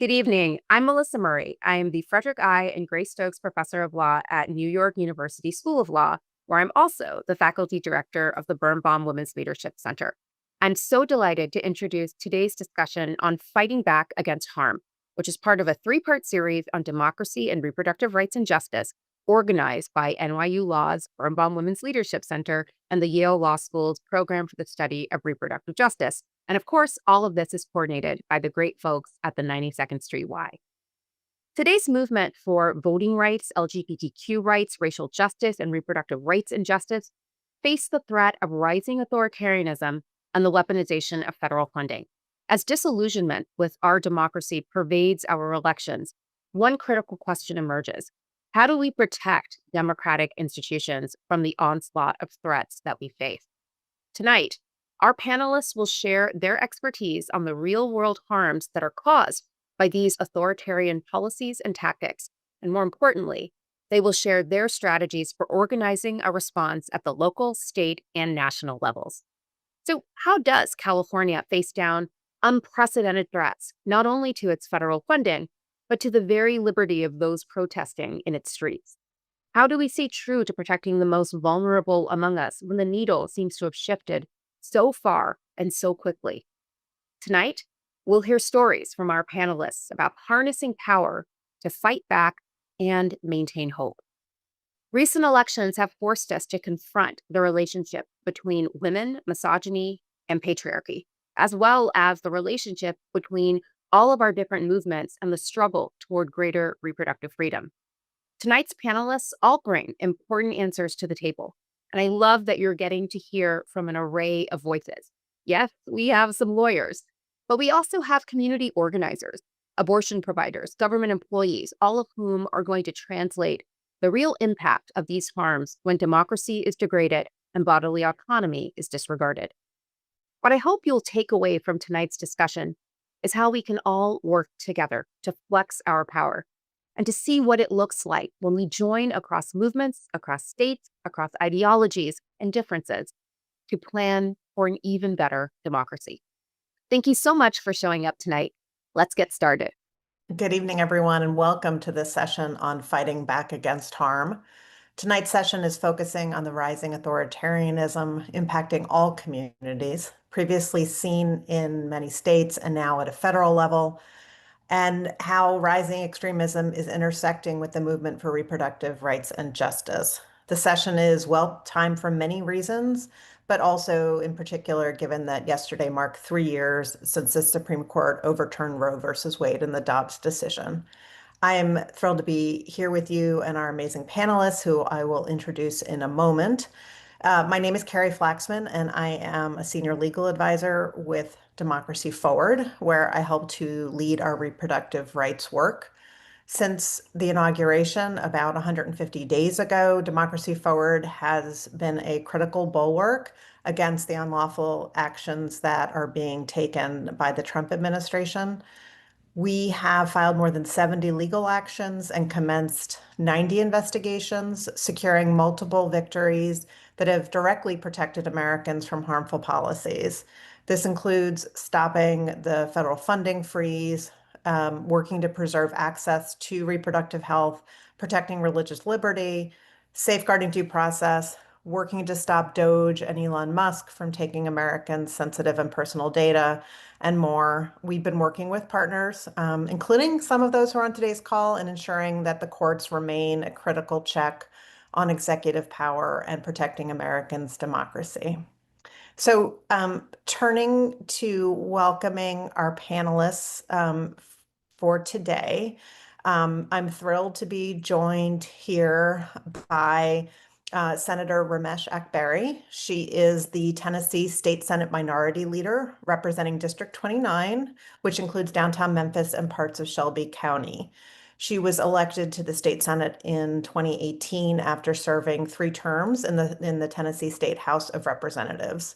Good evening. I'm Melissa Murray. I am the Frederick I. and Grace Stokes Professor of Law at New York University School of Law, where I'm also the faculty director of the Birnbaum Women's Leadership Center. I'm so delighted to introduce today's discussion on fighting back against harm, which is part of a three-part series on democracy and reproductive rights and justice organized by NYU Law's Birnbaum Women's Leadership Center and the Yale Law School's Program for the Study of Reproductive Justice. And of course, all of this is coordinated by the great folks at the 92nd Street Y. Today's movement for voting rights, LGBTQ rights, racial justice, and reproductive rights and justice face the threat of rising authoritarianism and the weaponization of federal funding. As disillusionment with our democracy pervades our elections, one critical question emerges. How do we protect democratic institutions from the onslaught of threats that we face? Tonight, our panelists will share their expertise on the real-world harms that are caused by these authoritarian policies and tactics. And more importantly, they will share their strategies for organizing a response at the local, state, and national levels. So how does California face down unprecedented threats, not only to its federal funding, but to the very liberty of those protesting in its streets? How do we stay true to protecting the most vulnerable among us when the needle seems to have shifted so far and so quickly? Tonight, we'll hear stories from our panelists about harnessing power to fight back and maintain hope. Recent elections have forced us to confront the relationship between women, misogyny, and patriarchy, as well as the relationship between all of our different movements and the struggle toward greater reproductive freedom. Tonight's panelists all bring important answers to the table, and I love that you're getting to hear from an array of voices. Yes, we have some lawyers, but we also have community organizers, abortion providers, government employees, all of whom are going to translate the real impact of these harms when democracy is degraded and bodily autonomy is disregarded. What I hope you'll take away from tonight's discussion is how we can all work together to flex our power and to see what it looks like when we join across movements, across states, across ideologies and differences to plan for an even better democracy. Thank you so much for showing up tonight. Let's get started. Good evening, everyone, and welcome to this session on fighting back against harm. Tonight's session is focusing on the rising authoritarianism impacting all communities, previously seen in many states and now at a federal level, and how rising extremism is intersecting with the movement for reproductive rights and justice. The session is well-timed for many reasons, but also in particular, given that yesterday marked 3 years since the Supreme Court overturned Roe versus Wade in the Dobbs decision. I am thrilled to be here with you and our amazing panelists, who I will introduce in a moment. My name is Carrie Flaxman, and I am a senior legal advisor with Democracy Forward, where I help to lead our reproductive rights work. Since the inauguration about 150 days ago, Democracy Forward has been a critical bulwark against the unlawful actions that are being taken by the Trump administration. We have filed more than 70 legal actions and commenced 90 investigations, securing multiple victories that have directly protected Americans from harmful policies. This includes stopping the federal funding freeze, working to preserve access to reproductive health, protecting religious liberty, safeguarding due process, working to stop DOJ and Elon Musk from taking Americans' sensitive and personal data, and more. We've been working with partners, including some of those who are on today's call, and ensuring that the courts remain a critical check on executive power and protecting Americans' democracy. So turning to welcoming our panelists for today, I'm thrilled to be joined here by Senator Ramesh Akbari. She is the Tennessee State Senate Minority Leader representing District 29, which includes downtown Memphis and parts of Shelby County. She was elected to the state Senate in 2018 after serving 3 terms in the Tennessee State House of Representatives.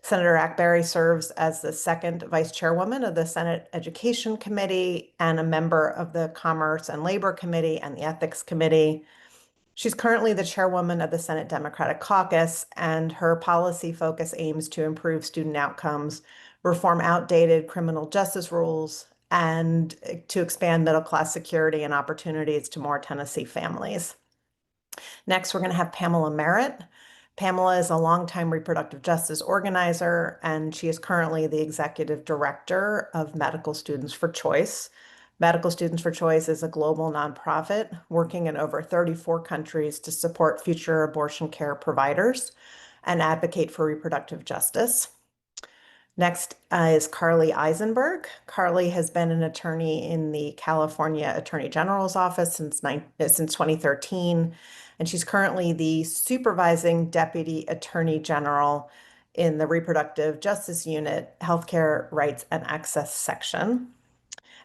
Senator Akbari serves as the second vice chairwoman of the Senate Education Committee and a member of the Commerce and Labor Committee and the Ethics Committee. She's currently the chairwoman of the Senate Democratic Caucus, and her policy focus aims to improve student outcomes, reform outdated criminal justice rules, and to expand middle class security and opportunities to more Tennessee families. Next, we're going to have Pamela Merritt. Pamela is a longtime reproductive justice organizer, and she is currently the executive director of Medical Students for Choice. Medical Students for Choice is a global nonprofit working in over 34 countries to support future abortion care providers and advocate for reproductive justice. Next is Carly Eisenberg. Carly has been an attorney in the California Attorney General's office since 2013, and she's currently the supervising deputy attorney general in the Reproductive Justice Unit, Healthcare Rights and Access section.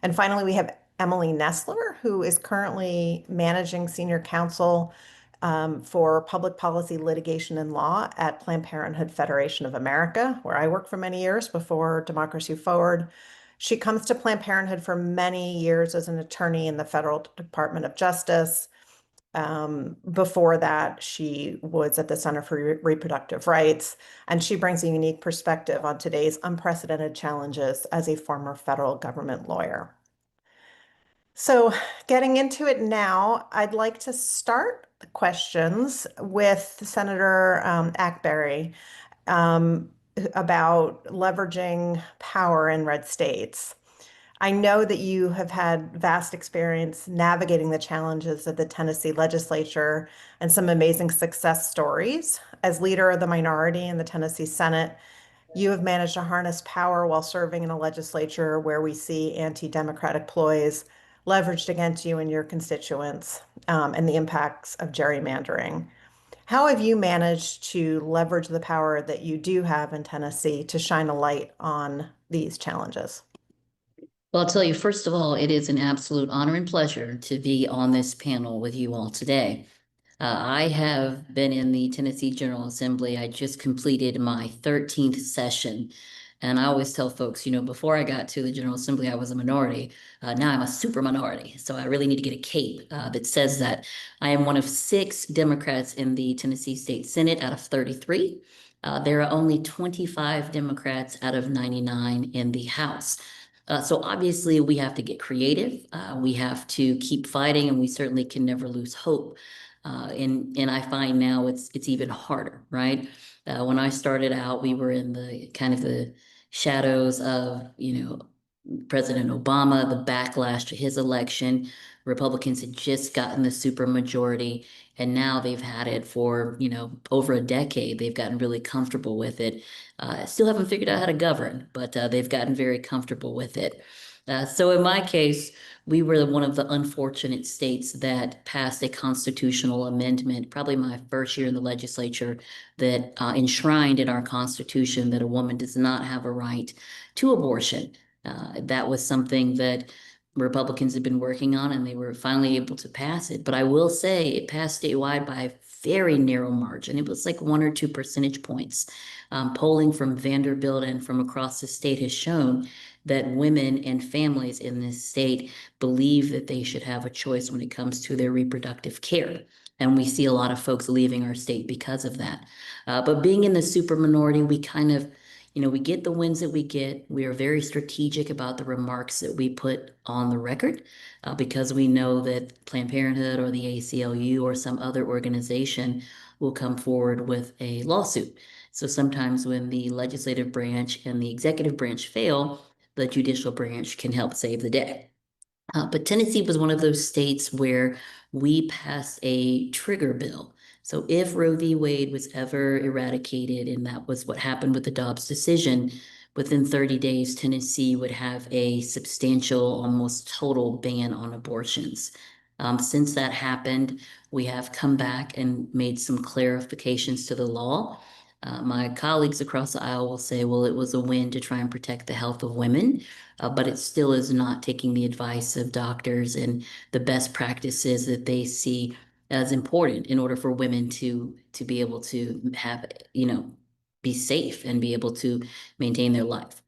And finally, we have Emily Nestler, who is currently managing senior counsel for public policy litigation and law at Planned Parenthood Federation of America, where I worked for many years before Democracy Forward. She comes to Planned Parenthood for many years as an attorney in the Federal Department of Justice. Before that, she was at the Center for Reproductive Rights, and she brings a unique perspective on today's unprecedented challenges as a former federal government lawyer. So, getting into it now, I'd like to start the questions with Senator Ackberry about leveraging power in red states. I know that you have had vast experience navigating the challenges of the Tennessee legislature and some amazing success stories. As leader of the minority in the Tennessee Senate, you have managed to harness power while serving in a legislature where we see anti-democratic ploys leveraged against you and your constituents, and the impacts of gerrymandering. How have you managed to leverage the power that you do have in Tennessee to shine a light on these challenges? Well, I'll tell you, first of all, it is an absolute honor and pleasure to be on this panel with you all today. I have been in the Tennessee General Assembly. I just completed my 13th session. And I always tell folks, before I got to the General Assembly, I was a minority. Now I'm a super minority. So I really need to get a cape that says that I am one of 6 Democrats in the Tennessee State Senate out of 33. There are only 25 Democrats out of 99 in the House. So obviously we have to get creative. We have to keep fighting, and we certainly can never lose hope. And I find now it's even harder, right? When I started out, we were in the kind of the shadows of, President Obama, the backlash to his election. Republicans had just gotten the supermajority, and now they've had it for, over a decade. They've gotten really comfortable with it. Still haven't figured out how to govern, but they've gotten very comfortable with it. So in my case, we were one of the unfortunate states that passed a constitutional amendment, probably my first year in the legislature, that enshrined in our Constitution that a woman does not have a right to abortion. That was something that Republicans had been working on, and they were finally able to pass it. But I will say it passed statewide by a very narrow margin. It was like 1 or 2 percentage points. Polling from Vanderbilt and from across the state has shown that women and families in this state believe that they should have a choice when it comes to their reproductive care. And we see a lot of folks leaving our state because of that. But being in the super minority, we kind of, we get the wins that we get. We are very strategic about the remarks that we put on the record because we know that Planned Parenthood or the ACLU or some other organization will come forward with a lawsuit. So sometimes when the legislative branch and the executive branch fail, the judicial branch can help save the day. But Tennessee was one of those states where we passed a trigger bill. So if Roe v. Wade was ever eradicated, and that was what happened with the Dobbs decision, within 30 days, Tennessee would have a substantial, almost total ban on abortions. Since that happened, we have come back and made some clarifications to the law. My colleagues across the aisle will say, well, it was a win to try and protect the health of women, but it still is not taking the advice of doctors and the best practices that they see as important in order for women to be able to have, be safe and be able to maintain their life.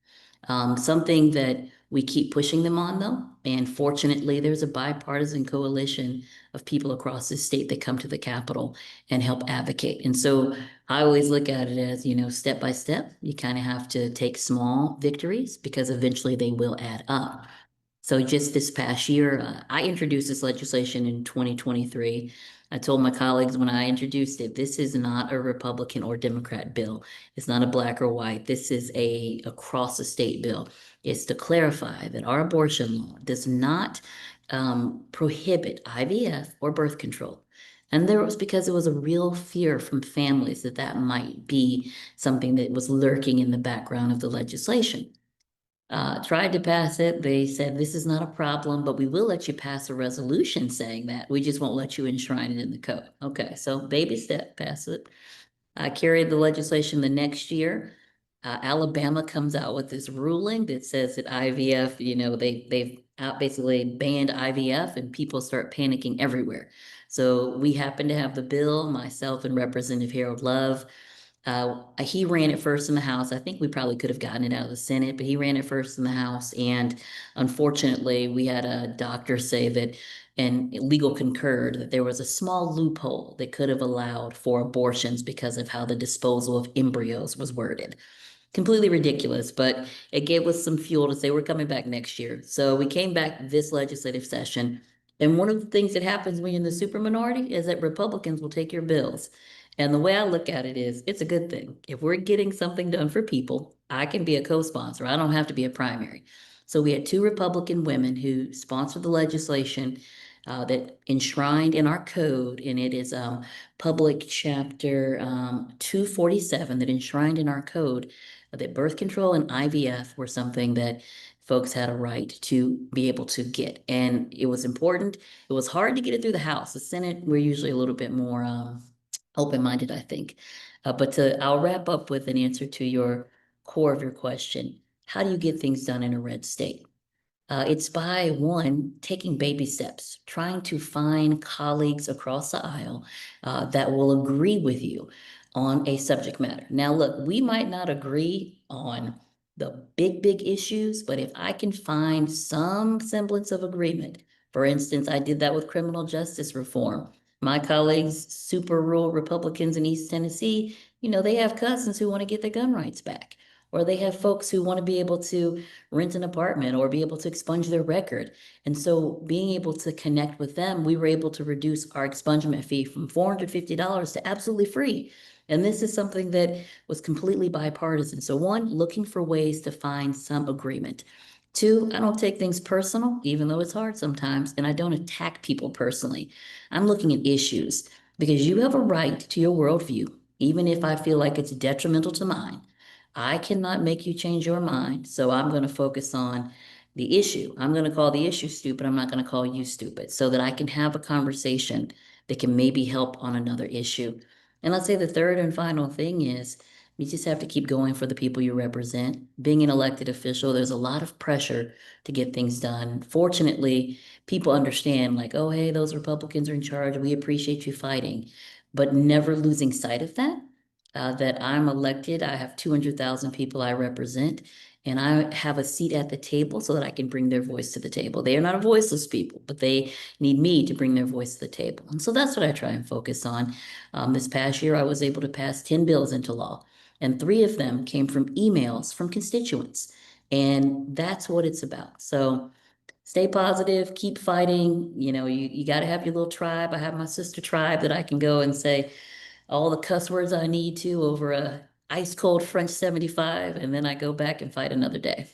Something that we keep pushing them on, though, and fortunately, there's a bipartisan coalition of people across the state that come to the Capitol and help advocate. And so I always look at it as, step by step, you kind of have to take small victories because eventually they will add up. So just this past year, I introduced this legislation in 2023. I told my colleagues when I introduced it, this is not a Republican or Democrat bill. It's not a black or white. This is a across the state bill. It's to clarify that our abortion law does not prohibit IVF or birth control. And there was because it was a real fear from families that that might be something that was lurking in the background of the legislation. Tried to pass it. They said, this is not a problem, but we will let you pass a resolution saying that. We just won't let you enshrine it in the code. Okay, so baby step, pass it. I carried the legislation the next year. Alabama comes out with this ruling that says that IVF, they've basically banned IVF and people start panicking everywhere. So we happen to have the bill, myself and Representative Harold Love. He ran it first in the House. I think we probably could have gotten it out of the Senate, but he ran it first in the House. And unfortunately, we had a doctor say that, and legal concurred, that there was a small loophole that could have allowed for abortions because of how the disposal of embryos was worded. Completely ridiculous, but it gave us some fuel to say we're coming back next year. So we came back this legislative session. And one of the things that happens when you're in the super minority is that Republicans will take your bills. And the way I look at it is, it's a good thing. If we're getting something done for people, I can be a co-sponsor. I don't have to be a primary. So we had two Republican women who sponsored the legislation that enshrined in our code, and it is public chapter 247 that enshrined in our code that birth control and IVF were something that folks had a right to be able to get. And it was important. It was hard to get it through the House. The Senate, we're usually a little bit more open-minded, I think. I'll wrap up with an answer to your core of your question. How do you get things done in a red state? It's by one, taking baby steps, trying to find colleagues across the aisle that will agree with you on a subject matter. Now, look, we might not agree on the big issues, but if I can find some semblance of agreement, for instance, I did that with criminal justice reform. My colleagues, super rural Republicans in East Tennessee, they have cousins who want to get their gun rights back, or they have folks who want to be able to rent an apartment or be able to expunge their record. And so being able to connect with them, we were able to reduce our expungement fee from $450 to absolutely free. And this is something that was completely bipartisan. So one, looking for ways to find some agreement. Two, I don't take things personal, even though it's hard sometimes, and I don't attack people personally. I'm looking at issues because you have a right to your worldview, even if I feel like it's detrimental to mine. I cannot make you change your mind, so I'm going to focus on the issue. I'm going to call the issue stupid. I'm not going to call you stupid, so that I can have a conversation that can maybe help on another issue. And let's say the third and final thing is you just have to keep going for the people you represent. Being an elected official, there's a lot of pressure to get things done. Fortunately, people understand, like, oh, hey, those Republicans are in charge. We appreciate you fighting, but never losing sight of that I'm elected. I have 200,000 people I represent, and I have a seat at the table so that I can bring their voice to the table. They are not a voiceless people, but they need me to bring their voice to the table. And so that's what I try and focus on. This past year, I was able to pass 10 bills into law, and 3 of them came from emails from constituents. And that's what it's about. So stay positive, keep fighting. You got to have your little tribe. I have my sister tribe that I can go and say all the cuss words I need to over a ice cold French 75, and then I go back and fight another day.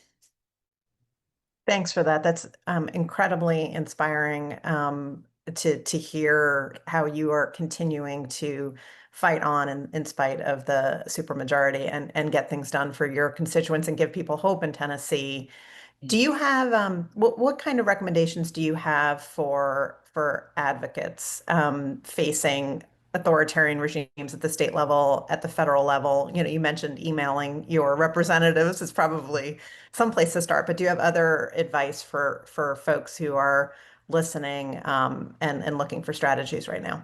Thanks for that. That's incredibly inspiring to hear how you are continuing to fight on in spite of the supermajority and get things done for your constituents and give people hope in Tennessee. Do you have what kind of recommendations do you have for advocates facing authoritarian regimes at the state level, at the federal level? You mentioned emailing your representatives is probably some place to start, but do you have other advice for folks who are listening and looking for strategies right now?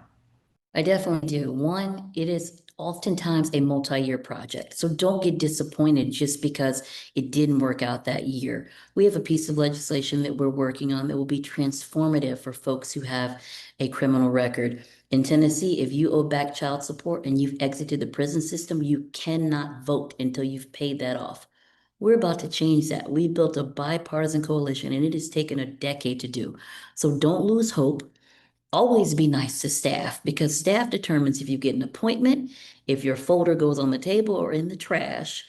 I definitely do. One, it is oftentimes a multi-year project. So don't get disappointed just because it didn't work out that year. We have a piece of legislation that we're working on that will be transformative for folks who have a criminal record. In Tennessee, if you owe back child support and you've exited the prison system, you cannot vote until you've paid that off. We're about to change that. We built a bipartisan coalition, and it has taken a decade to do. So don't lose hope. Always be nice to staff, because staff determines if you get an appointment, if your folder goes on the table or in the trash.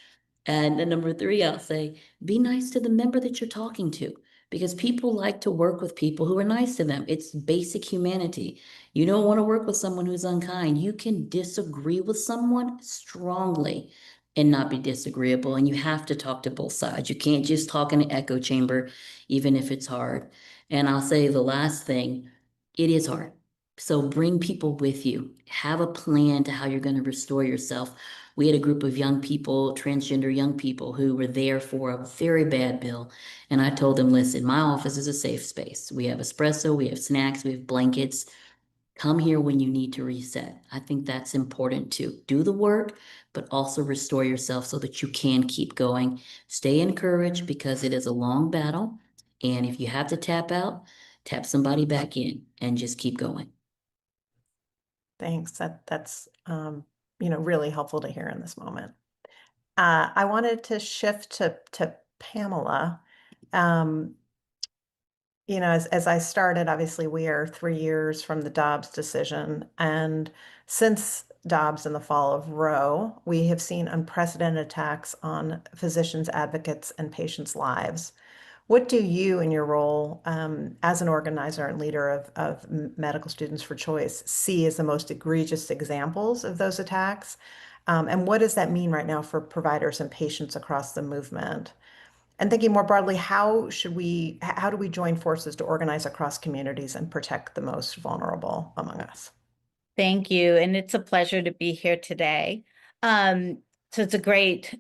And then number three, I'll say, be nice to the member that you're talking to, because people like to work with people who are nice to them. It's basic humanity. You don't want to work with someone who's unkind. You can disagree with someone strongly and not be disagreeable. And you have to talk to both sides. You can't just talk in an echo chamber, even if it's hard. And I'll say the last thing, it is hard. So bring people with you. Have a plan to how you're going to restore yourself. We had a group of young people, transgender young people, who were there for a very bad bill. And I told them, listen, my office is a safe space. We have espresso, we have snacks, we have blankets. Come here when you need to reset. I think that's important too. Do the work, but also restore yourself so that you can keep going. Stay encouraged, because it is a long battle. And if you have to tap out, tap somebody back in and just keep going. Thanks. That's really helpful to hear in this moment. I wanted to shift to Pamela. As I started, obviously we are 3 years from the Dobbs decision, and since Dobbs and the fall of Roe, we have seen unprecedented attacks on physicians, advocates, and patients' lives. What do you, in your role as an organizer and leader of Medical Students for Choice, see as the most egregious examples of those attacks? And what does that mean right now for providers and patients across the movement? And thinking more broadly, how do we join forces to organize across communities and protect the most vulnerable among us? Thank you. And it's a pleasure to be here today. So it's a great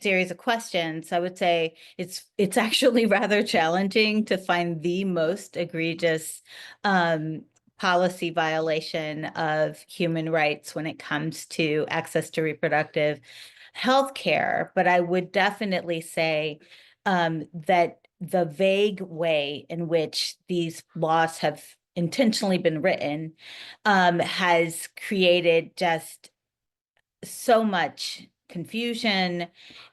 series of questions. I would say it's actually rather challenging to find the most egregious policy violation of human rights when it comes to access to reproductive health care. But I would definitely say that the vague way in which these laws have intentionally been written has created just so much confusion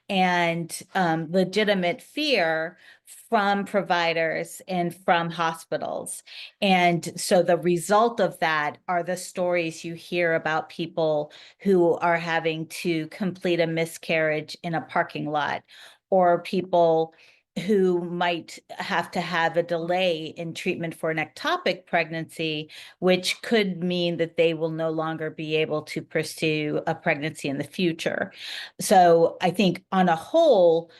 and legitimate fear from providers and from hospitals. And so the result of that are the stories you hear about people who are having to complete a miscarriage in a parking lot, or people who might have to have a delay in treatment for an ectopic pregnancy, which could mean that they will no longer be able to pursue a pregnancy in the future. So I think on a whole,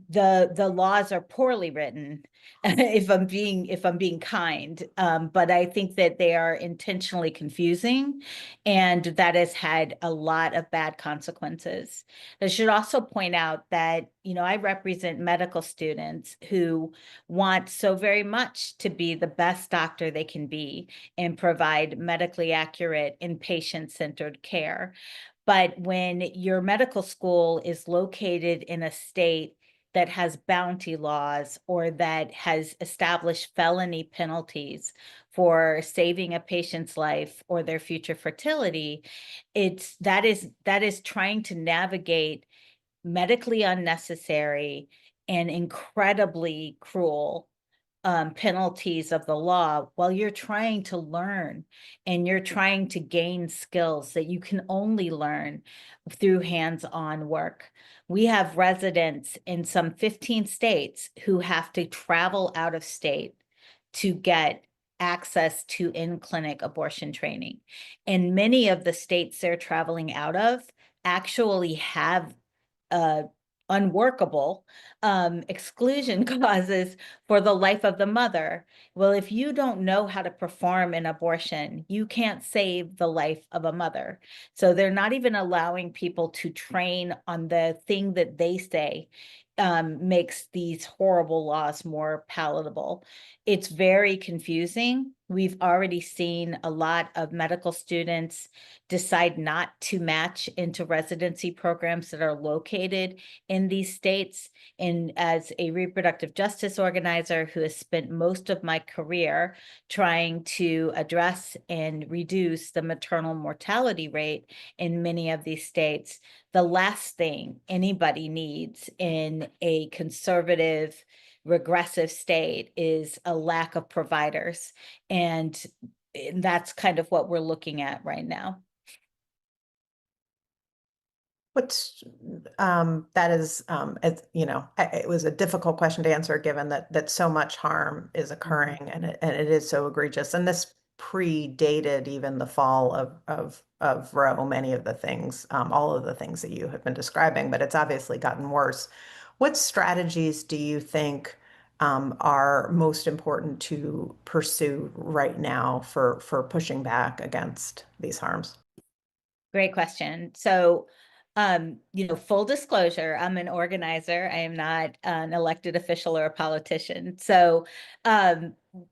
the laws are poorly written, if I'm being kind, but I think that they are intentionally confusing, and that has had a lot of bad consequences. I should also point out that I represent medical students who want so very much to be the best doctor they can be and provide medically accurate and patient-centered care. But when your medical school is located in a state that has bounty laws or that has established felony penalties for saving a patient's life or their future fertility, that is trying to navigate medically unnecessary and incredibly cruel penalties of the law while you're trying to learn and you're trying to gain skills that you can only learn through hands-on work. We have residents in some 15 states who have to travel out of state to get access to in-clinic abortion training. And many of the states they're traveling out of actually have unworkable exclusion clauses for the life of the mother. Well, if you don't know how to perform an abortion, you can't save the life of a mother. So they're not even allowing people to train on the thing that they say makes these horrible laws more palatable. It's very confusing. We've already seen a lot of medical students decide not to match into residency programs that are located in these states. And as a reproductive justice organizer who has spent most of my career trying to address and reduce the maternal mortality rate in many of these states, the last thing anybody needs in a conservative, regressive state is a lack of providers. And that's kind of what we're looking at right now. What's that is, it was a difficult question to answer given that so much harm is occurring and it is so egregious. And this predated even the fall of Roe, many of the things, all of the things that you have been describing, but it's obviously gotten worse. What strategies do you think are most important to pursue right now for pushing back against these harms? Great question. So, full disclosure, I'm an organizer. I am not an elected official or a politician. So,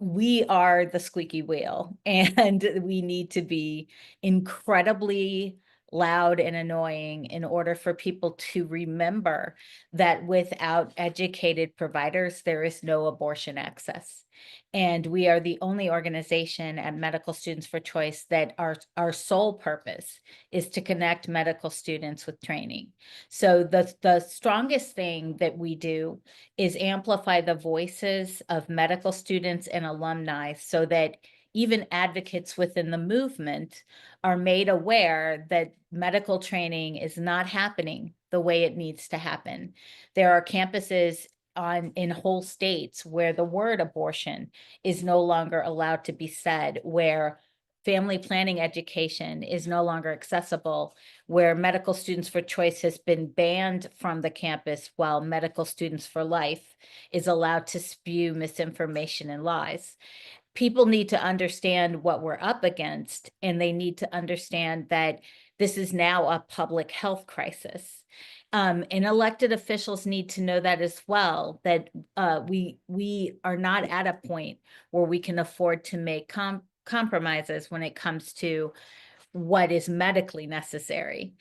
we are the squeaky wheel, and we need to be incredibly loud and annoying in order for people to remember that without educated providers, there is no abortion access. And we are the only organization at Medical Students for Choice that our sole purpose is to connect medical students with training. So the strongest thing that we do is amplify the voices of medical students and alumni so that even advocates within the movement are made aware that medical training is not happening the way it needs to happen. There are campuses in whole states where the word abortion is no longer allowed to be said, where family planning education is no longer accessible, where Medical Students for Choice has been banned from the campus while Medical Students for Life is allowed to spew misinformation and lies. People need to understand what we're up against, and they need to understand that this is now a public health crisis. And elected officials need to know that as well, that we are not at a point where we can afford to make compromises when it comes to what is medically necessary.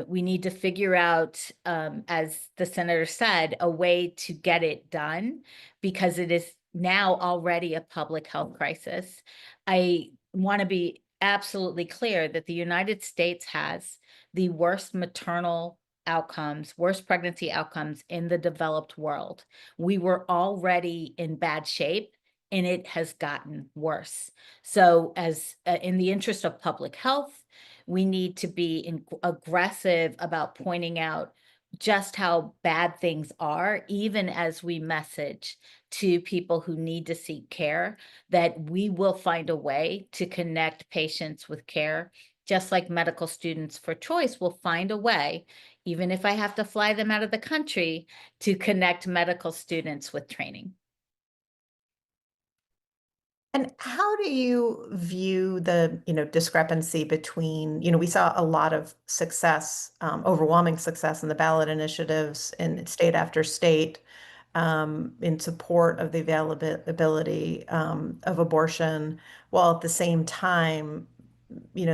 We need to figure out, as the senator said, a way to get it done because it is now already a public health crisis. I want to be absolutely clear that the United States has the worst maternal outcomes, worst pregnancy outcomes in the developed world. We were already in bad shape and it has gotten worse. So as in the interest of public health, we need to be aggressive about pointing out just how bad things are, even as we message to people who need to seek care, that we will find a way to connect patients with care, just like Medical Students for Choice will find a way, even if I have to fly them out of the country, to connect medical students with training. And how do you view the, discrepancy between, we saw a lot of success, overwhelming success in the ballot initiatives in state after state, in support of the availability of abortion, while at the same time,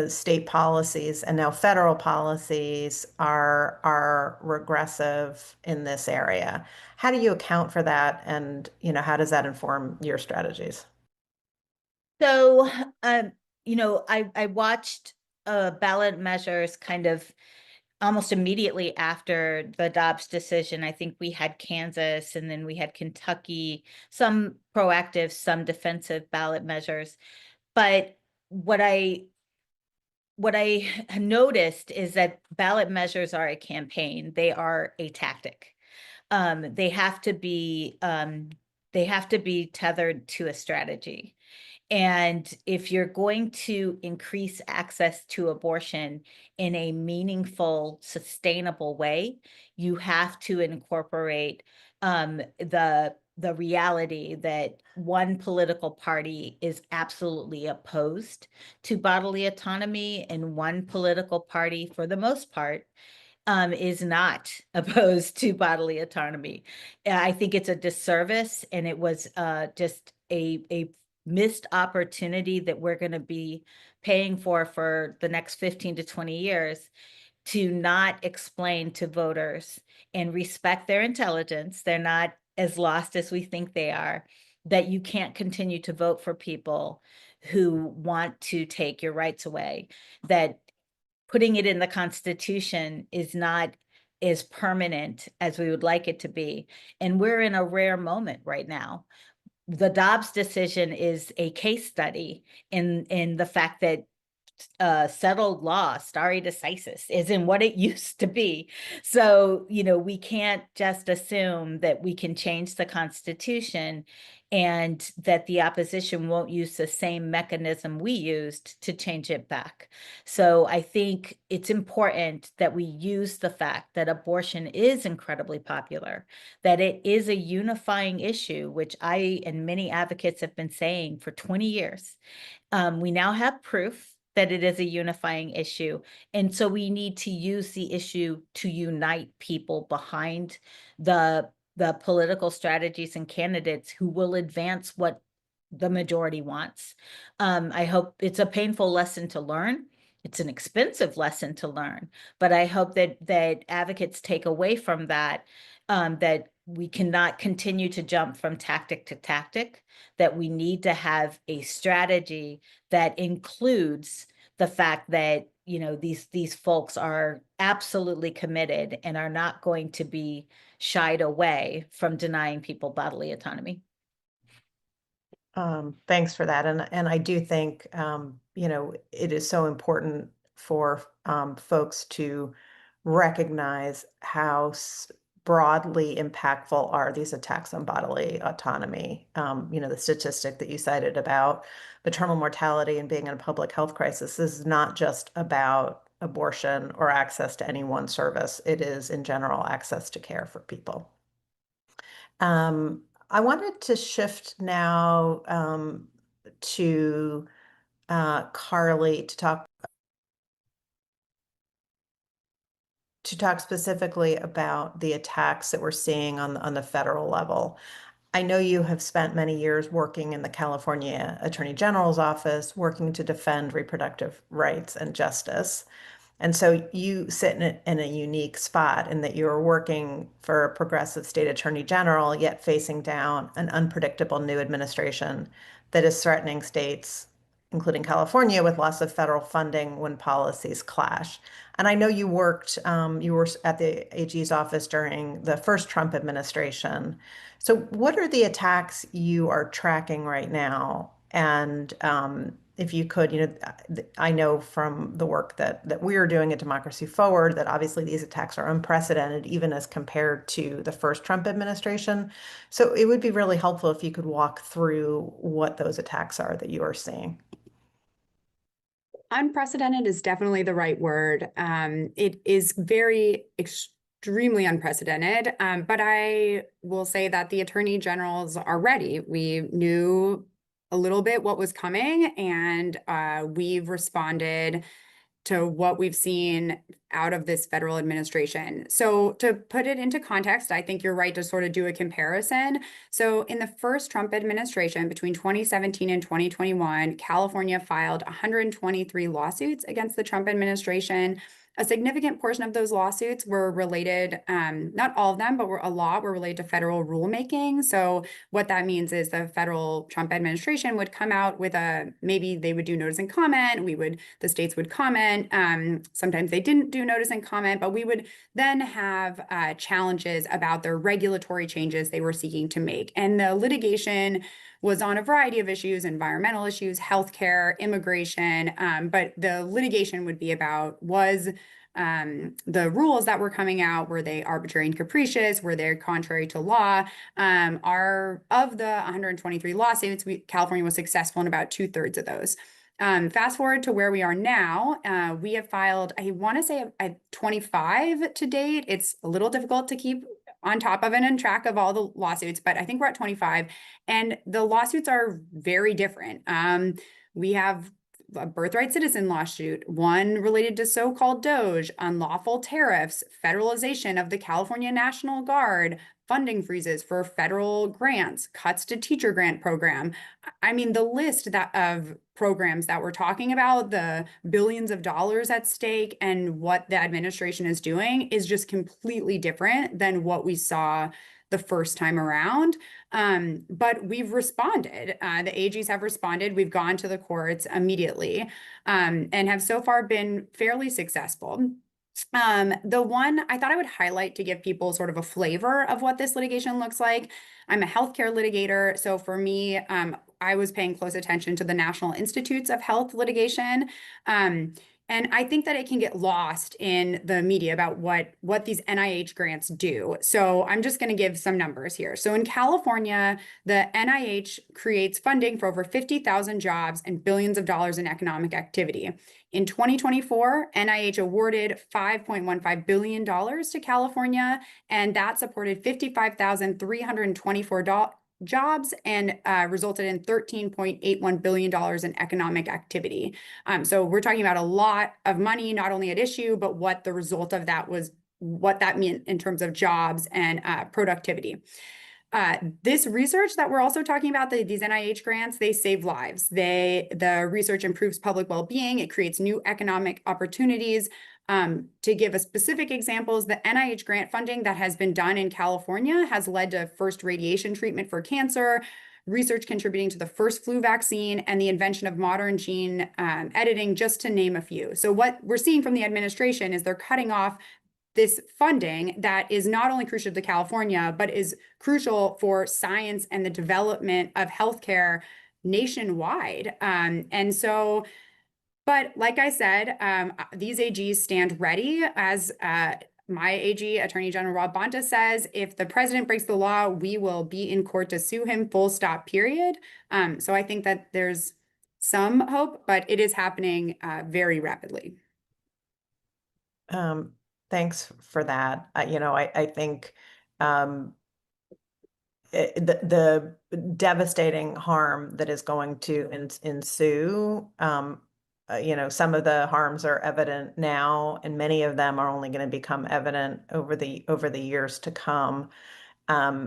state policies and now federal policies are regressive in this area. How do you account for that, and how does that inform your strategies? So, I watched ballot measures kind of almost immediately after the Dobbs decision. I think we had Kansas and then we had Kentucky, some proactive, some defensive ballot measures. But what I noticed is that ballot measures are a campaign. They are a tactic. They have to be tethered to a strategy. And if you're going to increase access to abortion in a meaningful, sustainable way, you have to incorporate the reality that one political party is absolutely opposed to bodily autonomy, and one political party, for the most part, is not opposed to bodily autonomy. I think it's a disservice, and it was just a missed opportunity that we're going to be paying for the next 15 to 20 years to not explain to voters and respect their intelligence. They're not as lost as we think they are, that you can't continue to vote for people who want to take your rights away, that putting it in the Constitution is not as permanent as we would like it to be. And we're in a rare moment right now. The Dobbs decision is a case study in the fact that settled law, stare decisis, isn't what it used to be. So, we can't just assume that we can change the Constitution and that the opposition won't use the same mechanism we used to change it back. So I think it's important that we use the fact that abortion is incredibly popular, that it is a unifying issue, which I and many advocates have been saying for 20 years. We now have proof that it is a unifying issue. And so we need to use the issue to unite people behind the political strategies and candidates who will advance what the majority wants. I hope it's a painful lesson to learn. It's an expensive lesson to learn, but I hope that advocates take away from that, that we cannot continue to jump from tactic to tactic, that we need to have a strategy that includes the fact that, these folks are absolutely committed and are not going to be shied away from denying people bodily autonomy. Thanks for that. And I do think, it is so important for folks to recognize how broadly impactful are these attacks on bodily autonomy. The statistic that you cited about maternal mortality and being in a public health crisis is not just about abortion or access to any one service. It is, in general, access to care for people. I wanted to shift now to Carly to talk specifically about the attacks that we're seeing on the federal level. I know you have spent many years working in the California Attorney General's office, working to defend reproductive rights and justice. And so you sit in a unique spot in that you're working for a progressive state attorney general, yet facing down an unpredictable new administration that is threatening states, including California, with loss of federal funding when policies clash. And I know you were at the AG's office during the first Trump administration. So what are the attacks you are tracking right now? And if you could, I know from the work that we are doing at Democracy Forward that obviously these attacks are unprecedented, even as compared to the first Trump administration. So it would be really helpful if you could walk through what those attacks are that you are seeing. Unprecedented is definitely the right word. It is very extremely unprecedented, but I will say that the attorney generals are ready. We knew a little bit what was coming, and we've responded to what we've seen out of this federal administration. So to put it into context, I think you're right to sort of do a comparison. So in the first Trump administration between 2017 and 2021, California filed 123 lawsuits against the Trump administration. A significant portion of those lawsuits were related, not all of them, but a lot were related to federal rulemaking. So what that means is the federal Trump administration would come out with maybe they would do notice and comment. The states would comment. Sometimes they didn't do notice and comment, but we would then have challenges about their regulatory changes they were seeking to make. And the litigation was on a variety of issues, environmental issues, healthcare, immigration, but the litigation would be about the rules that were coming out, were they arbitrary and capricious? Were they contrary to law? Of the 123 lawsuits, California was successful in about 2/3 of those. Fast forward to where we are now, we have filed, I want to say 25 to date. It's a little difficult to keep on top of and track of all the lawsuits, but I think we're at 25, and the lawsuits are very different. We have a birthright citizen lawsuit, one related to so-called DOJ, unlawful tariffs, federalization of the California National Guard, funding freezes for federal grants, cuts to teacher grant program. I mean, the list of programs that we're talking about, the billions of dollars at stake, and what the administration is doing is just completely different than what we saw the first time around. But we've responded. The AGs have responded. We've gone to the courts immediately, and have so far been fairly successful. The one I thought I would highlight to give people sort of a flavor of what this litigation looks like. I'm a healthcare litigator. So for me, I was paying close attention to the National Institutes of Health litigation. And I think that it can get lost in the media about what these NIH grants do. So I'm just going to give some numbers here. So in California, the NIH creates funding for over 50,000 jobs and billions of dollars in economic activity. In 2024, NIH awarded $5.15 billion to California, and that supported 55,324 jobs and resulted in $13.81 billion in economic activity. So we're talking about a lot of money, not only at issue, but what the result of that was, what that meant in terms of jobs and productivity. This research that we're also talking about, these NIH grants, they save lives. The research improves public well-being. It creates new economic opportunities. To give a specific examples, the NIH grant funding that has been done in California has led to first radiation treatment for cancer, research contributing to the first flu vaccine, and the invention of modern gene editing, just to name a few. So what we're seeing from the administration is they're cutting off this funding that is not only crucial to California, but is crucial for science and the development of healthcare nationwide. But like I said, these AGs stand ready. As my AG, Attorney General Rob Bonta, says, if the president breaks the law, we will be in court to sue him, full stop, period. So I think that there's some hope, but it is happening very rapidly. Thanks for that. I think the devastating harm that is going to ensue, some of the harms are evident now, and many of them are only going to become evident over the years to come. I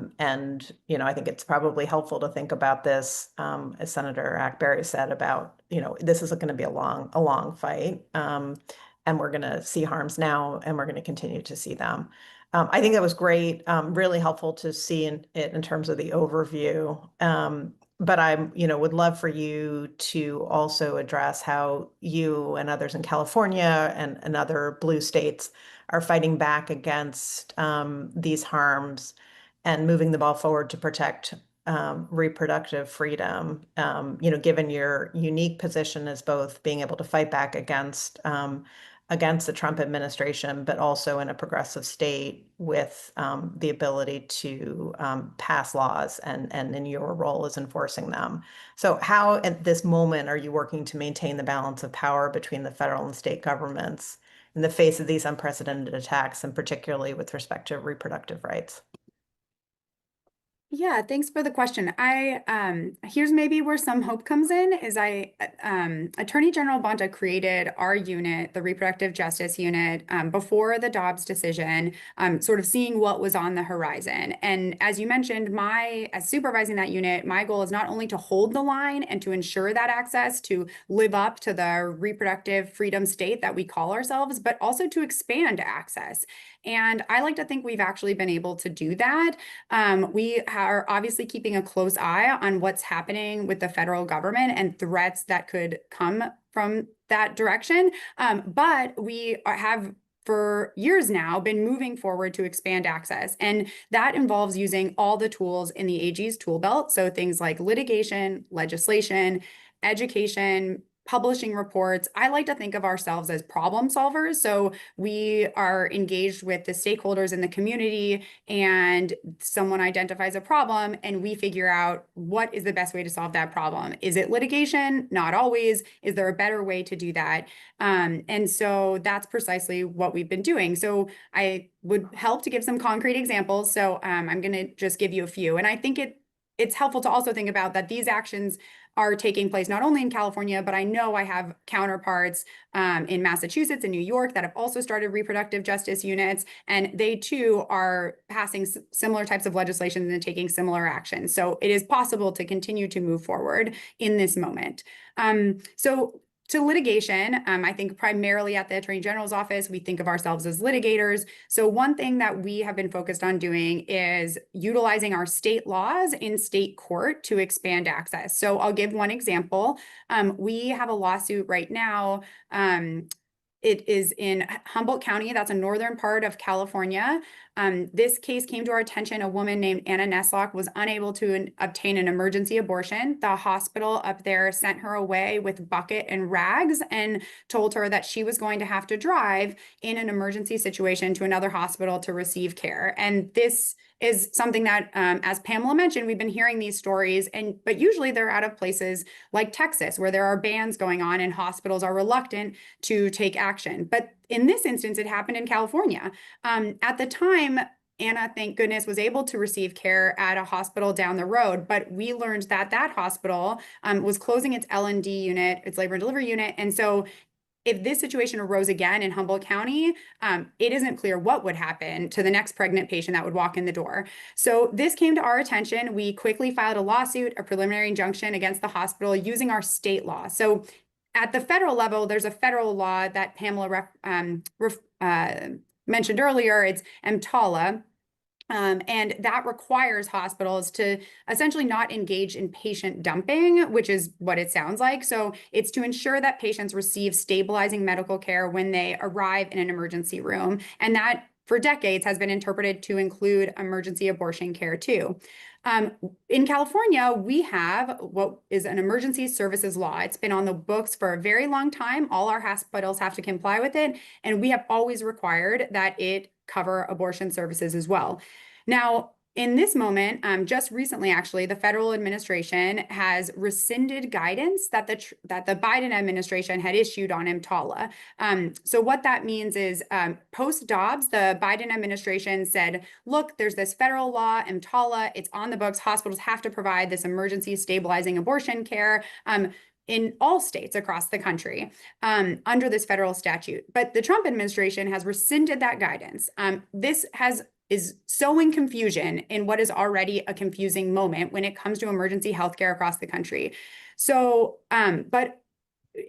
think it's probably helpful to think about this, as Senator Ackberry said, about, this is going to be a long fight. And we're going to see harms now, and we're going to continue to see them. I think that was great, really helpful to see it in terms of the overview. But I, would love for you to also address how you and others in California and other blue states are fighting back against these harms and moving the ball forward to protect reproductive freedom, given your unique position as both being able to fight back against the Trump administration, but also in a progressive state with the ability to pass laws and in your role as enforcing them. So how at this moment are you working to maintain the balance of power between the federal and state governments in the face of these unprecedented attacks, and particularly with respect to reproductive rights? Yeah, thanks for the question. Here's maybe where some hope comes in is Attorney General Bonta created our unit, the Reproductive Justice Unit, before the Dobbs decision, sort of seeing what was on the horizon. And as you mentioned, as supervising that unit, my goal is not only to hold the line and to ensure that access, to live up to the reproductive freedom state that we call ourselves, but also to expand access. And I like to think we've actually been able to do that. We are obviously keeping a close eye on what's happening with the federal government and threats that could come from that direction. But we have for years now been moving forward to expand access. And that involves using all the tools in the AG's tool belt. So things like litigation, legislation, education, publishing reports. I like to think of ourselves as problem solvers. So we are engaged with the stakeholders in the community, and someone identifies a problem and we figure out what is the best way to solve that problem. Is it litigation? Not always. Is there a better way to do that? And so that's precisely what we've been doing. So I would help to give some concrete examples. So I'm going to just give you a few. And I think it's helpful to also think about that these actions are taking place not only in California, but I know I have counterparts in Massachusetts and New York that have also started reproductive justice units, and they too are passing similar types of legislation and taking similar actions. So it is possible to continue to move forward in this moment. So to litigation, I think primarily at the Attorney General's office, we think of ourselves as litigators. So one thing that we have been focused on doing is utilizing our state laws in state court to expand access. So I'll give one example. We have a lawsuit right now. It is in Humboldt County. That's a northern part of California. This case came to our attention. A woman named Anna Neslock was unable to obtain an emergency abortion. The hospital up there sent her away with bucket and rags and told her that she was going to have to drive in an emergency situation to another hospital to receive care. And this is something that, as Pamela mentioned, we've been hearing these stories, but usually they're out of places like Texas, where there are bans going on and hospitals are reluctant to take action. But in this instance, it happened in California. At the time, Anna, thank goodness, was able to receive care at a hospital down the road, but we learned that that hospital was closing its L&D unit, its labor and delivery unit. And so if this situation arose again in Humboldt County, it isn't clear what would happen to the next pregnant patient that would walk in the door. So this came to our attention. We quickly filed a lawsuit, a preliminary injunction against the hospital using our state law. So at the federal level, there's a federal law that Pamela mentioned earlier. It's EMTALA. And that requires hospitals to essentially not engage in patient dumping, which is what it sounds like. So it's to ensure that patients receive stabilizing medical care when they arrive in an emergency room. And that, for decades, has been interpreted to include emergency abortion care too. In California, we have what is an emergency services law. It's been on the books for a very long time. All our hospitals have to comply with it. And we have always required that it cover abortion services as well. Now, in this moment, just recently, actually, the federal administration has rescinded guidance that the Biden administration had issued on EMTALA. So what that means is post-Dobbs, the Biden administration said, look, there's this federal law, EMTALA, it's on the books. Hospitals have to provide this emergency stabilizing abortion care in all states across the country under this federal statute. But the Trump administration has rescinded that guidance. This is sowing confusion in what is already a confusing moment when it comes to emergency healthcare across the country. So, but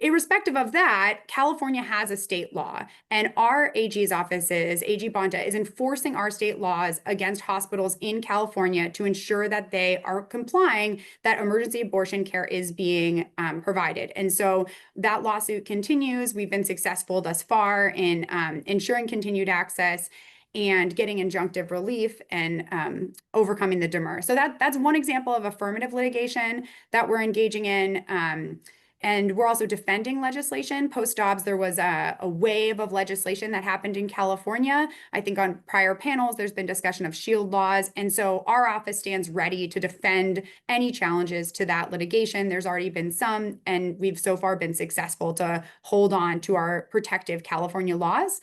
irrespective of that, California has a state law, and our AG's offices, AG Bonta, is enforcing our state laws against hospitals in California to ensure that they are complying, that emergency abortion care is being provided. And so that lawsuit continues. We've been successful thus far in ensuring continued access and getting injunctive relief and overcoming the demur. So that's one example of affirmative litigation that we're engaging in. And we're also defending legislation. Post-Dobbs, there was a wave of legislation that happened in California. I think on prior panels, there's been discussion of shield laws. And so our office stands ready to defend any challenges to that litigation. There's already been some, and we've so far been successful to hold on to our protective California laws.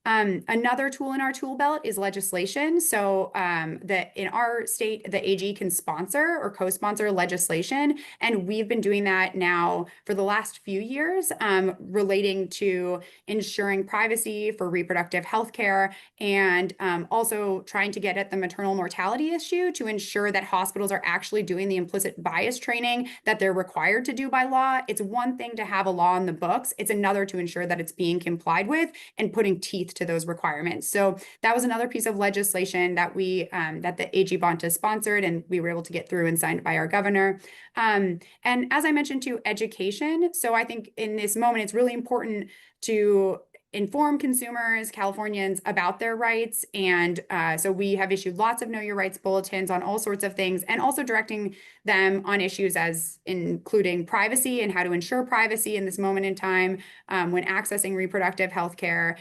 Another tool in our tool belt is legislation. So that in our state, the AG can sponsor or co-sponsor legislation. And we've been doing that now for the last few years relating to ensuring privacy for reproductive health care and also trying to get at the maternal mortality issue to ensure that hospitals are actually doing the implicit bias training that they're required to do by law. It's one thing to have a law in the books. It's another to ensure that it's being complied with and putting teeth to those requirements. So that was another piece of legislation that that the AG Bonta sponsored, and we were able to get through and signed by our governor. And as I mentioned too, education. So I think in this moment, it's really important to inform consumers, Californians, about their rights. And so we have issued lots of Know Your Rights bulletins on all sorts of things, and also directing them on issues as including privacy and how to ensure privacy in this moment in time when accessing reproductive health care.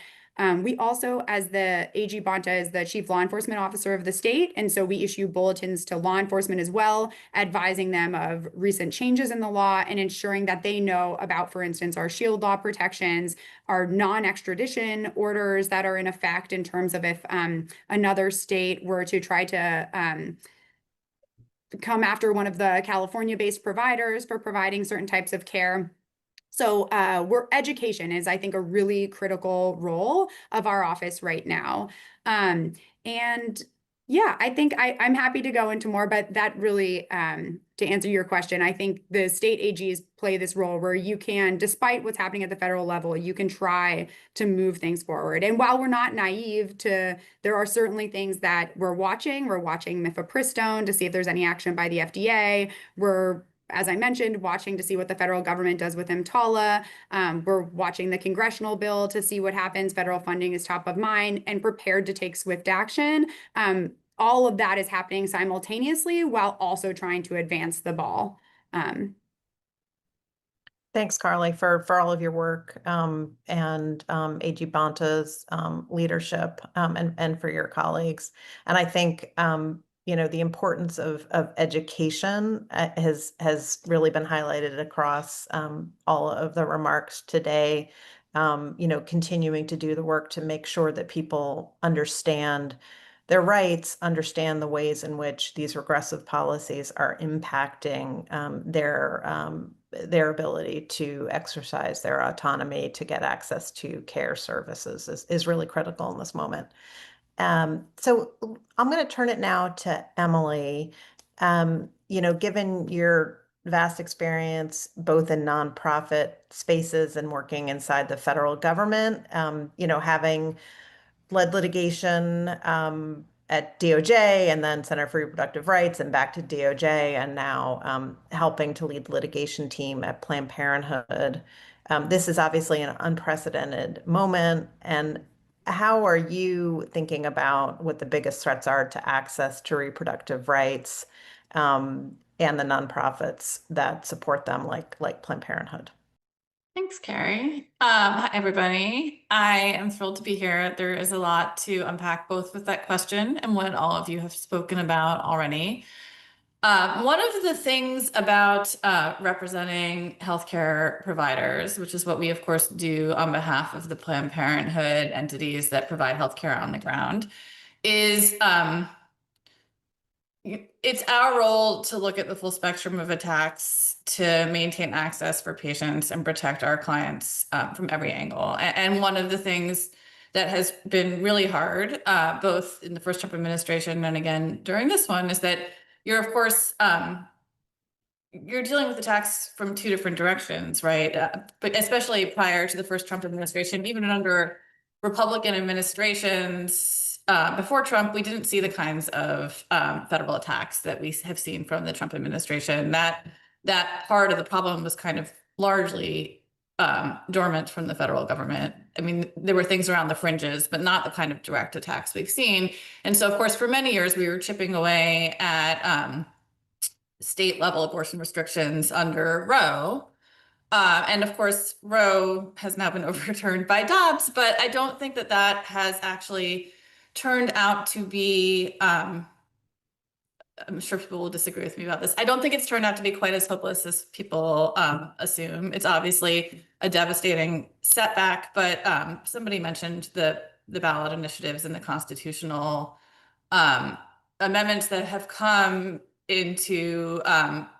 We also, as the AG Bonta, is the chief law enforcement officer of the state. And so we issue bulletins to law enforcement as well, advising them of recent changes in the law and ensuring that they know about, for instance, our shield law protections, our non-extradition orders that are in effect in terms of if another state were to try to come after one of the California-based providers for providing certain types of care. So education is, I think, a really critical role of our office right now. And yeah, I think I'm happy to go into more, but that really, to answer your question, I think the state AGs play this role where you can, despite what's happening at the federal level, you can try to move things forward. And while we're not naive there are certainly things that we're watching. We're watching mifepristone to see if there's any action by the FDA. We're, as I mentioned, watching to see what the federal government does with EMTALA. We're watching the congressional bill to see what happens. Federal funding is top of mind and prepared to take swift action. All of that is happening simultaneously while also trying to advance the ball. Thanks, Carly, for all of your work and AG Banta's leadership and for your colleagues. And I think the importance of education has really been highlighted across all of the remarks today. Continuing to do the work to make sure that people understand their rights, understand the ways in which these regressive policies are impacting their ability to exercise their autonomy to get access to care services is really critical in this moment. So I'm going to turn it now to Emily. Given your vast experience both in nonprofit spaces and working inside the federal government, having led litigation at DOJ and then Center for Reproductive Rights and back to DOJ and now helping to lead the litigation team at Planned Parenthood. This is obviously an unprecedented moment. And how are you thinking about what the biggest threats are to access to reproductive rights and the nonprofits that support them like Planned Parenthood? Thanks, Carrie. Hi, everybody. I am thrilled to be here. There is a lot to unpack both with that question and what all of you have spoken about already. One of the things about representing healthcare providers, which is what we, of course, do on behalf of the Planned Parenthood entities that provide healthcare on the ground, is it's our role to look at the full spectrum of attacks to maintain access for patients and protect our clients from every angle. And one of the things that has been really hard, both in the first Trump administration and again during this one, is that you're, of course, you're dealing with attacks from two different directions, right? But especially prior to the first Trump administration, even under Republican administrations, before Trump, we didn't see the kinds of federal attacks that we have seen from the Trump administration. That part of the problem was kind of largely dormant from the federal government. I mean, there were things around the fringes, but not the kind of direct attacks we've seen. And so, of course, for many years, we were chipping away at state level abortion restrictions under Roe. And of course, Roe has now been overturned by Dobbs, but I don't think that that has actually turned out to be, I'm sure people will disagree with me about this. I don't think it's turned out to be quite as hopeless as people assume. It's obviously a devastating setback, but somebody mentioned the ballot initiatives and the constitutional amendments that have come into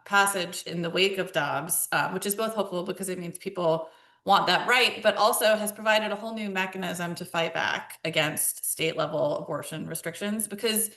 passage in the wake of Dobbs, which is both hopeful because it means people want that right, but also has provided a whole new mechanism to fight back against state level abortion restrictions. Because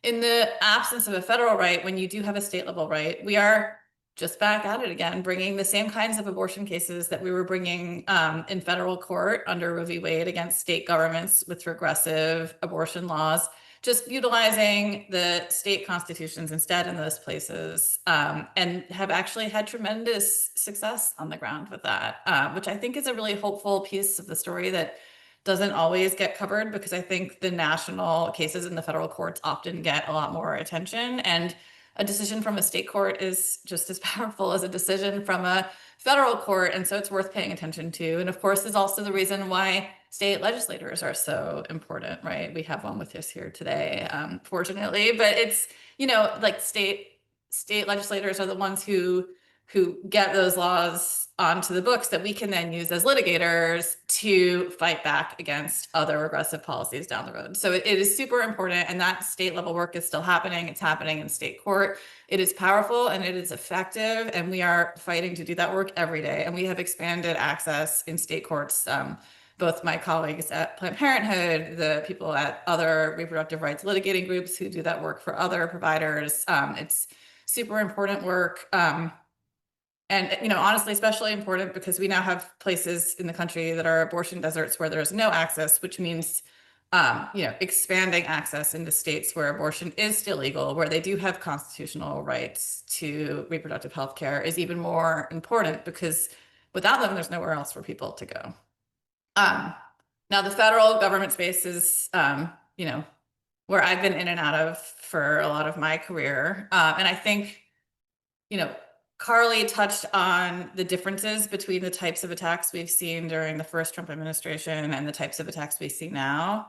in the absence of a federal right, when you do have a state level right, we are just back at it again, bringing the same kinds of abortion cases that we were bringing in federal court under Roe v. Wade against state governments with regressive abortion laws, just utilizing the state constitutions instead in those places, and have actually had tremendous success on the ground with that, which I think is a really hopeful piece of the story that doesn't always get covered, because I think the national cases in the federal courts often get a lot more attention, and a decision from a state court is just as powerful as a decision from a federal court. And so it's worth paying attention to. And of course, is also the reason why state legislators are so important, right? We have one with us here today, fortunately, but it's, like state legislators are the ones who who get those laws onto the books that we can then use as litigators to fight back against other regressive policies down the road. So it is super important, and that state level work is still happening. It's happening in state court. It is powerful and it is effective, and we are fighting to do that work every day. And we have expanded access in state courts. Both my colleagues at Planned Parenthood, the people at other reproductive rights litigating groups who do that work for other providers. It's super important work. And, you know, honestly, especially important because we now have places in the country that are abortion deserts where there's no access, which means, you know, expanding access into states where abortion is still legal, where they do have constitutional rights to reproductive health care is even more important because without them, there's nowhere else for people to go. Now the federal government space is, you know, where I've been in and out of for a lot of my career. And I think, you know, Carly touched on the differences between the types of attacks we've seen during the first Trump administration and the types of attacks we see now.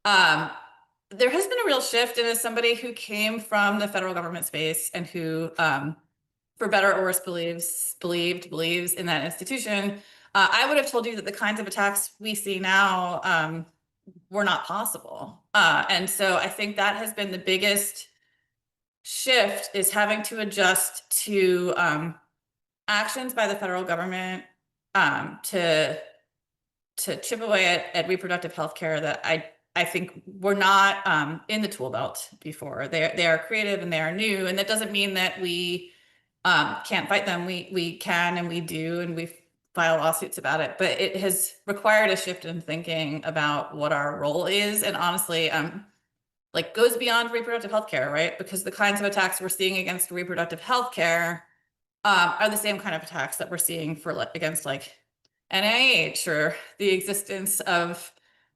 There has been a real shift, and as somebody who came from the federal government space and who, for better or worse, believes in that institution, I would have told you that the kinds of attacks we see now were not possible. And so I think that has been the biggest shift, is having to adjust to actions by the federal government to chip away at reproductive health care that I think were not in the tool belt before. They are creative and they are new, and that doesn't mean that we can't fight them. We can, and we do, and we file lawsuits about it. But it has required a shift in thinking about what our role is, and honestly, like goes beyond reproductive health care, right? Because the kinds of attacks we're seeing against reproductive health care are the same kind of attacks that we're seeing for against like NIH or the existence of,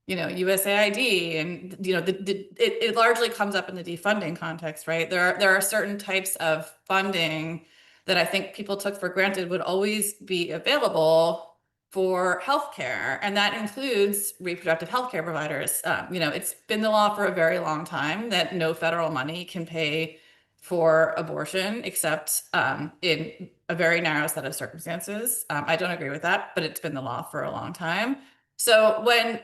you know, USAID, and you know, it largely comes up in the defunding context, right? There are certain types of funding that I think people took for granted would always be available for healthcare, and that includes reproductive healthcare providers. You know, it's been the law for a very long time that no federal money can pay for abortion except in a very narrow set of circumstances. I don't agree with that, but it's been the law for a long time. So when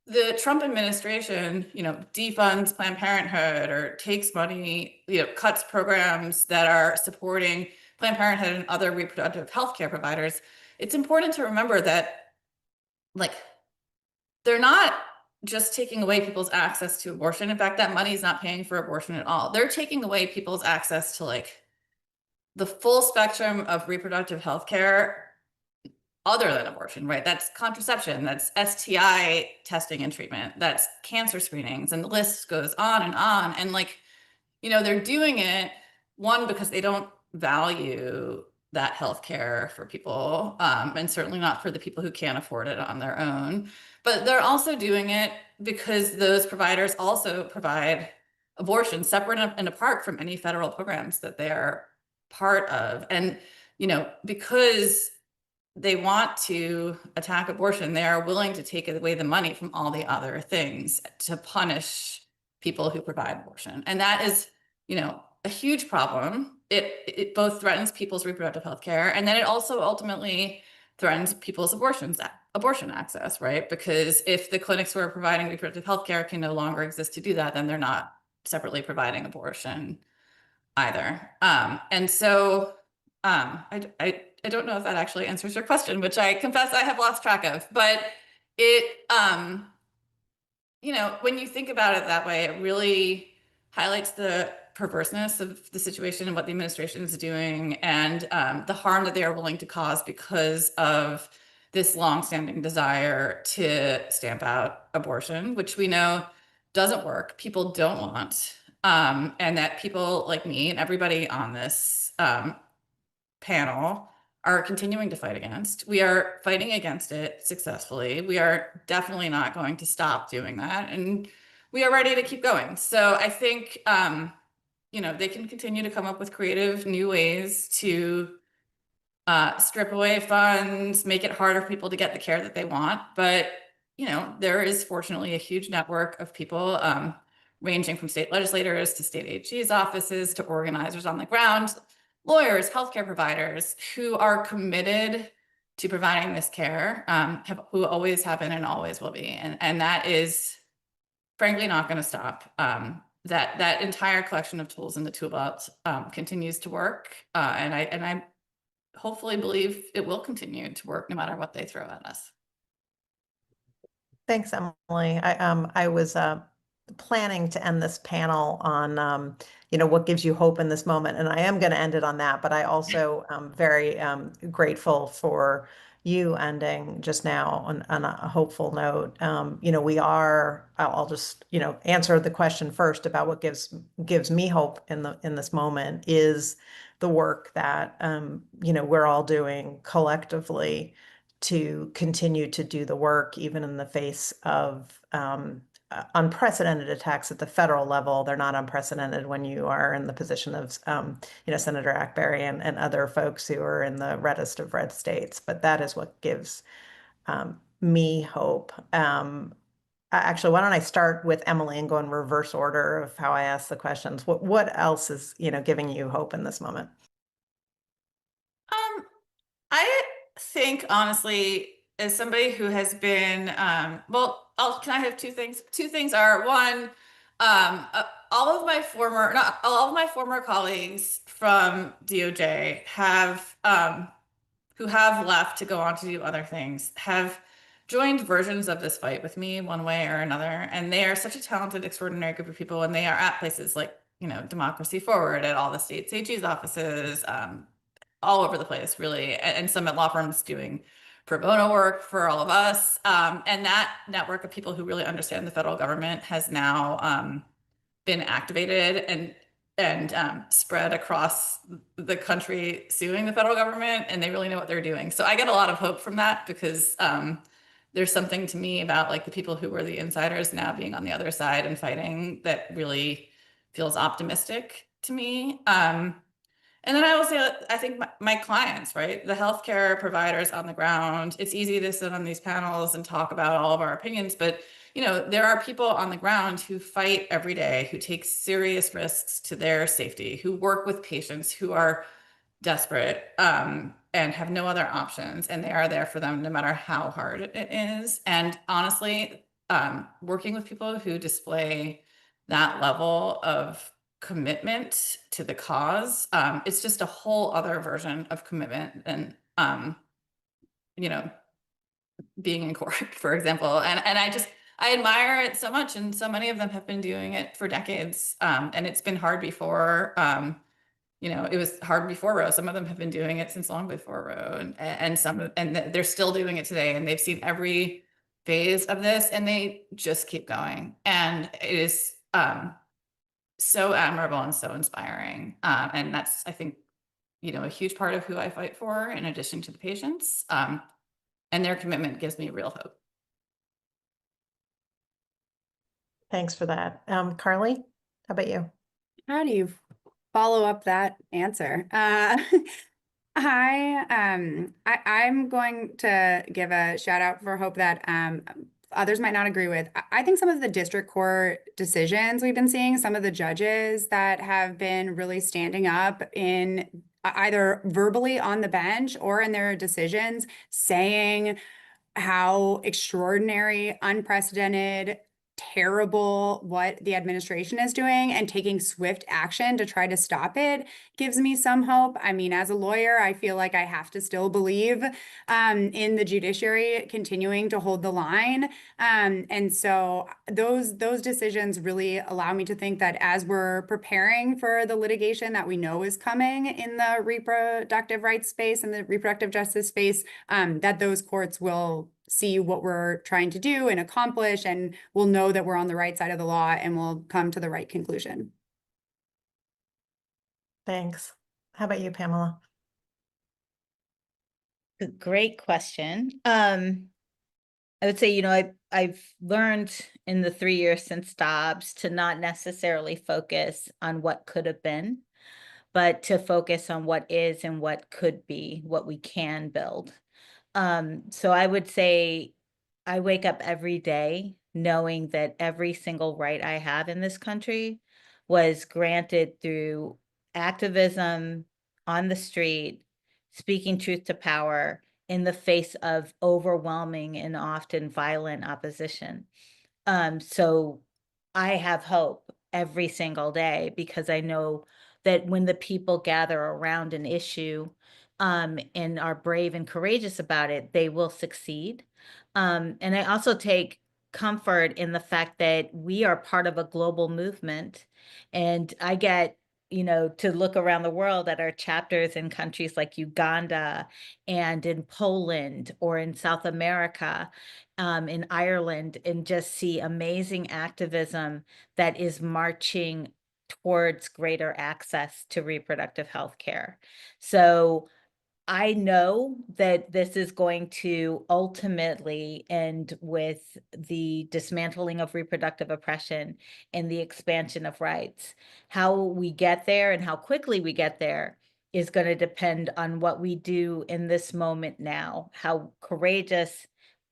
the Trump administration, you know, defunds Planned Parenthood or takes money, you know, cuts programs that are supporting Planned Parenthood and other reproductive healthcare providers, it's important to remember that, like, they're not just taking away people's access to abortion. In fact, that money is not paying for abortion at all. They're taking away people's access to like the full spectrum of reproductive health care other than abortion, right? That's contraception, that's STI testing and treatment, that's cancer screenings, and the list goes on and on. And like, you know, they're doing it, one, because they don't value that healthcare for people, and certainly not for the people who can't afford it on their own. But they're also doing it because those providers also provide abortion separate and apart from any federal programs that they are part of. And, you know, because they want to attack abortion, they are willing to take away the money from all the other things to punish people who provide abortion. And that is, you know, a huge problem. It both threatens people's reproductive health care, and then it also ultimately threatens people's abortion access, right? Because if the clinics who are providing reproductive health care can no longer exist to do that, then they're not separately providing abortion either. And so I don't know if that actually answers your question, which I confess I have lost track of, but it, you know, when you think about it that way, it really highlights the perverseness of the situation and what the administration is doing, and the harm that they are willing to cause because of this longstanding desire to stamp out abortion, which we know doesn't work, people don't want, and that people like me and everybody on this panel are continuing to fight against. We are fighting against it successfully. We are definitely not going to stop doing that, and we are ready to keep going. So I think, you know, they can continue to come up with creative new ways to strip away funds, make it harder for people to get the care that they want. But, you know, there is fortunately a huge network of people ranging from state legislators to state AG's offices to organizers on the ground lawyers, healthcare providers who are committed to providing this care, who always have been and always will be. And that is frankly not going to stop. That entire collection of tools in the tool belt continues to work. And I hopefully believe it will continue to work no matter what they throw at us. Thanks, Emily. I was planning to end this panel on what gives you hope in this moment, and I am going to end it on that. But I also am very grateful for you ending just now on a hopeful note. We are. I'll just answer the question first about what gives me hope in this moment is the work that we're all doing collectively to continue to do the work, even in the face of unprecedented attacks at the federal level. They're not unprecedented when you are in the position of, Senator Ackberry and other folks who are in the reddest of red states. But that is what gives me hope. Actually, why don't I start with Emily and go in reverse order of how I ask the questions? What else is, giving you hope in this moment? I think honestly, as somebody who has been, can I have two things? Two things are one, all of my former colleagues from DOJ have, who have left to go on to do other things, have joined versions of this fight with me one way or another. And they are such a talented, extraordinary group of people. And they are at places like, Democracy Forward, at all the state AG's offices, all over the place, really, and some at law firms doing pro bono work for all of us. And that network of people who really understand the federal government has now been activated and spread across the country suing the federal government, and they really know what they're doing. So I get a lot of hope from that because there's something to me about like the people who were the insiders now being on the other side and fighting that really feels optimistic to me. And then I will say, I think my clients, right? The healthcare providers on the ground, it's easy to sit on these panels and talk about all of our opinions, but there are people on the ground who fight every day, who take serious risks to their safety, who work with patients who are desperate and have no other options, and they are there for them no matter how hard it is. And honestly, working with people who display that level of commitment to the cause, it's just a whole other version of commitment than being in court, for example. And I admire it so much, and so many of them have been doing it for decades, and it's been hard before. It was hard before Roe. Some of them have been doing it since long before Roe, and they're still doing it today, and they've seen every phase of this, and they just keep going. And it is so admirable and so inspiring. And that's, I think, a huge part of who I fight for, in addition to the patients. And their commitment gives me real hope. Thanks for that. Carly, how about you? How do you follow up that answer? I'm going to give a shout out for hope that others might not agree with. I think some of the district court decisions we've been seeing, some of the judges that have been really standing up in either verbally on the bench or in their decisions, saying how extraordinary, unprecedented, terrible what the administration is doing and taking swift action to try to stop it gives me some hope. I mean, as a lawyer, I feel like I have to still believe in the judiciary continuing to hold the line. And so those decisions really allow me to think that as we're preparing for the litigation that we know is coming in the reproductive rights space and the reproductive justice space, that those courts will see what we're trying to do and accomplish, and we'll know that we're on the right side of the law and we'll come to the right conclusion. Thanks. How about you, Pamela? Great question. I would say, I've learned in the 3 years since Dobbs to not necessarily focus on what could have been, but to focus on what is and what could be, what we can build. So I would say I wake up every day knowing that every single right I have in this country was granted through activism, on the street, speaking truth to power in the face of overwhelming and often violent opposition. So I have hope every single day because I know that when the people gather around an issue, and are brave and courageous about it, they will succeed. And I also take comfort in the fact that we are part of a global movement, and I get, to look around the world at our chapters in countries like Uganda and in Poland or in South America, in Ireland, and just see amazing activism that is marching towards greater access to reproductive health care. So I know that this is going to ultimately end with the dismantling of reproductive oppression and the expansion of rights. How we get there and how quickly we get there is going to depend on what we do in this moment now, how courageous,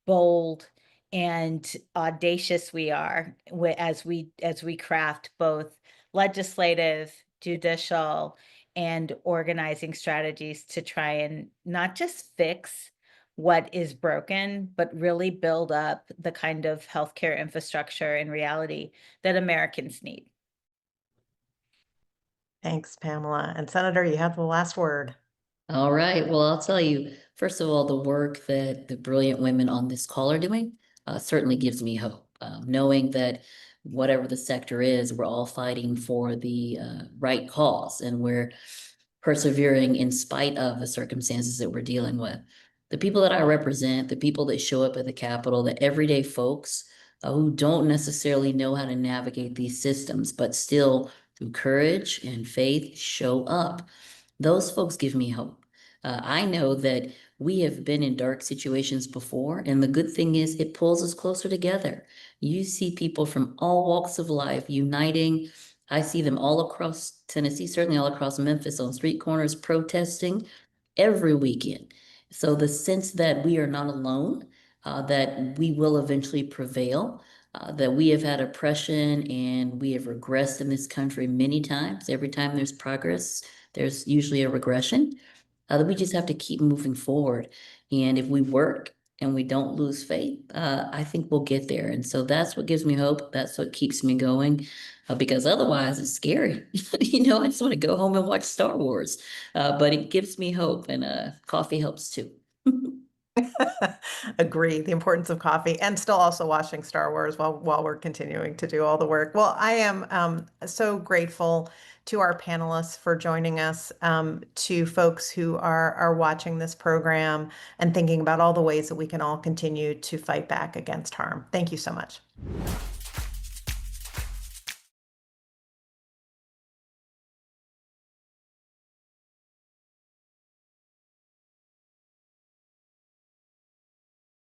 bold, and audacious we are as we craft both legislative, judicial, and organizing strategies to try and not just fix what is broken, but really build up the kind of healthcare infrastructure and reality that Americans need. Thanks, Pamela. And Senator, you have the last word. All right. Well, I'll tell you, first of all, the work that the brilliant women on this call are doing certainly gives me hope. Knowing that whatever the sector is, we're all fighting for the right cause and we're persevering in spite of the circumstances that we're dealing with. The people that I represent, the people that show up at the Capitol, the everyday folks who don't necessarily know how to navigate these systems, but still through courage and faith show up. Those folks give me hope. I know that we have been in dark situations before, and the good thing is it pulls us closer together. You see people from all walks of life uniting. I see them all across Tennessee, certainly all across Memphis on street corners protesting every weekend. So the sense that we are not alone, that we will eventually prevail, that we have had oppression and we have regressed in this country many times. Every time there's progress, there's usually a regression. That we just have to keep moving forward. And if we work and we don't lose faith, I think we'll get there. And so that's what gives me hope. That's what keeps me going, because otherwise it's scary. I just want to go home and watch Star Wars. But it gives me hope, and coffee helps too. Agree, the importance of coffee and still also watching Star Wars while we're continuing to do all the work. Well, I am so grateful to our panelists for joining us, to folks who are watching this program and thinking about all the ways that we can all continue to fight back against harm. Thank you so much.